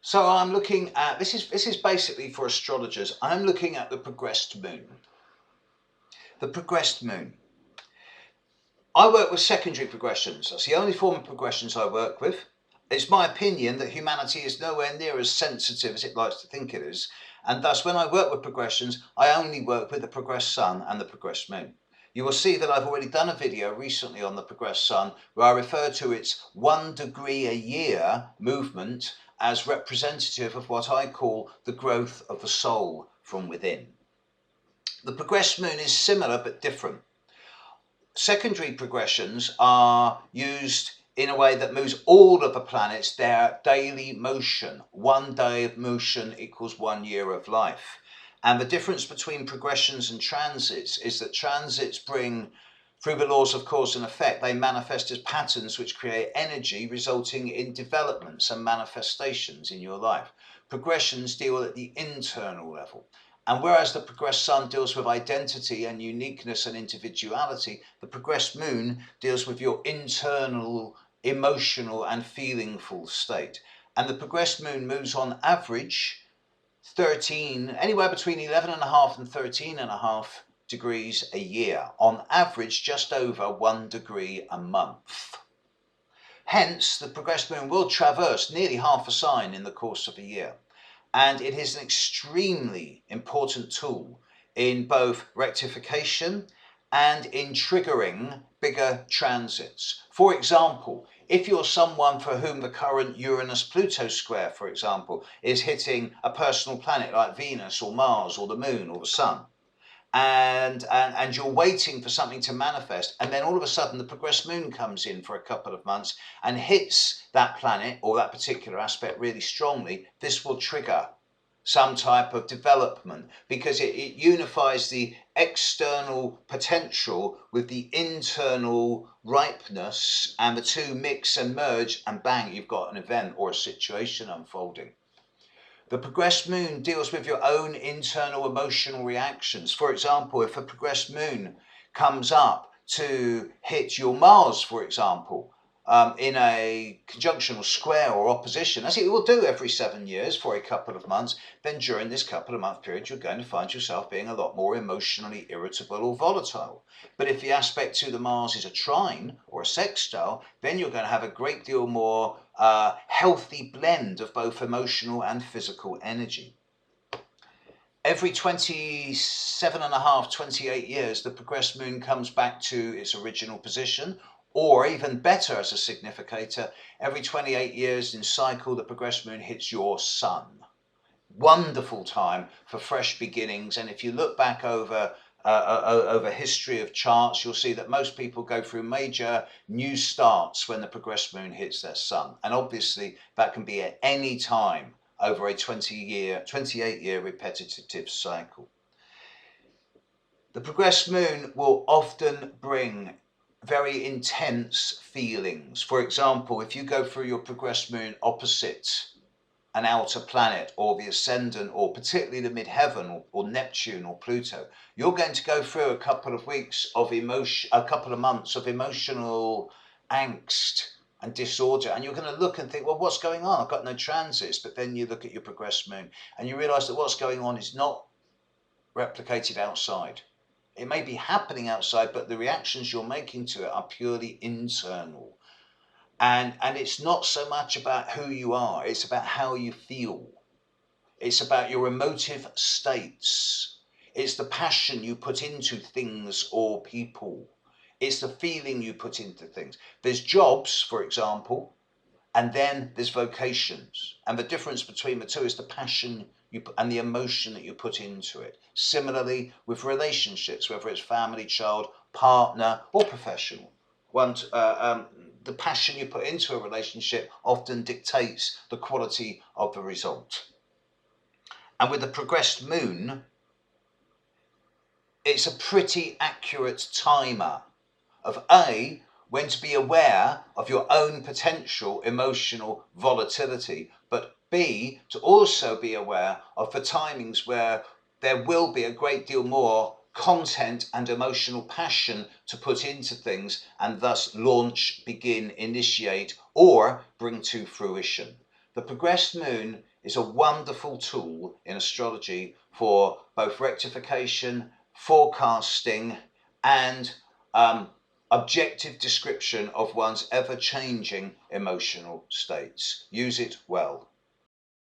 So I'm looking at, this is basically for astrologers. I'm looking at the progressed moon. The progressed moon. I work with secondary progressions. That's the only form of progressions I work with. It's my opinion that humanity is nowhere near as sensitive as it likes to think it is. And thus, when I work with progressions, I only work with the progressed sun and the progressed moon. You will see that I've already done a video recently on the progressed sun where I refer to its 1 degree a year movement as representative of what I call the growth of the soul from within. The progressed moon is similar but different. Secondary progressions are used in a way that moves all of the planets their daily motion. 1 day of motion equals 1 year of life. And the difference between progressions and transits is that transits bring, through the laws of cause and effect, they manifest as patterns which create energy, resulting in developments and manifestations in your life. Progressions deal at the internal level. And whereas the progressed sun deals with identity and uniqueness and individuality, the progressed moon deals with your internal, emotional and feelingful state. And the progressed moon moves on average 13, anywhere between 11.5 and 13.5 degrees a year. On average, just over 1 degree a month. Hence, the progressed moon will traverse nearly half a sign in the course of a year. And it is an extremely important tool in both rectification and in triggering bigger transits. For example, if you're someone for whom the current Uranus-Pluto square, for example, is hitting a personal planet like Venus or Mars or the Moon or the Sun, and you're waiting for something to manifest, and then all of a sudden the progressed moon comes in for a couple of months and hits that planet or that particular aspect really strongly, this will trigger some type of development because it unifies the external potential with the internal ripeness, and the two mix and merge, and bang, you've got an event or a situation unfolding. The progressed moon deals with your own internal emotional reactions. For example, if a progressed moon comes up to hit your Mars, for example, in a conjunction or square or opposition, as it will do every 7 years for a couple of months, then during this couple of month period, you're going to find yourself being a lot more emotionally irritable or volatile. But if the aspect to the Mars is a trine or a sextile, then you're going to have a great deal more healthy blend of both emotional and physical energy. Every 27.5, 28 years, the progressed moon comes back to its original position, or even better as a significator, every 28 years in cycle, the progressed moon hits your sun. Wonderful time for fresh beginnings. And if you look back over history of charts, you'll see that most people go through major new starts when the progressed moon hits their sun. And obviously that can be at any time over a 28-year repetitive cycle. The progressed moon will often bring very intense feelings. For example, if you go through your progressed moon opposite an outer planet or the ascendant, or particularly the midheaven or Neptune or Pluto, you're going to go through a couple of weeks of emotion, a couple of months of emotional angst and disorder, and you're going to look and think, well, what's going on? I've got no transits. But then you look at your progressed moon and you realize that what's going on is not replicated outside. It may be happening outside, but the reactions you're making to it are purely internal. And it's not so much about who you are, it's about how you feel. It's about your emotive states. It's the passion you put into things or people. It's the feeling you put into things. There's jobs, for example, and then there's vocations. And the difference between the two is the passion and the emotion that you put into it. Similarly with relationships, whether it's family, child, partner, or professional. The passion you put into a relationship often dictates the quality of the result. And with the progressed moon, it's a pretty accurate timer of A, when to be aware of your own potential emotional volatility, but B, to also be aware of the timings where there will be a great deal more content and emotional passion to put into things, and thus launch, begin, initiate, or bring to fruition. The progressed moon is a wonderful tool in astrology for both rectification, forecasting, and objective description of one's ever-changing emotional states. Use it well.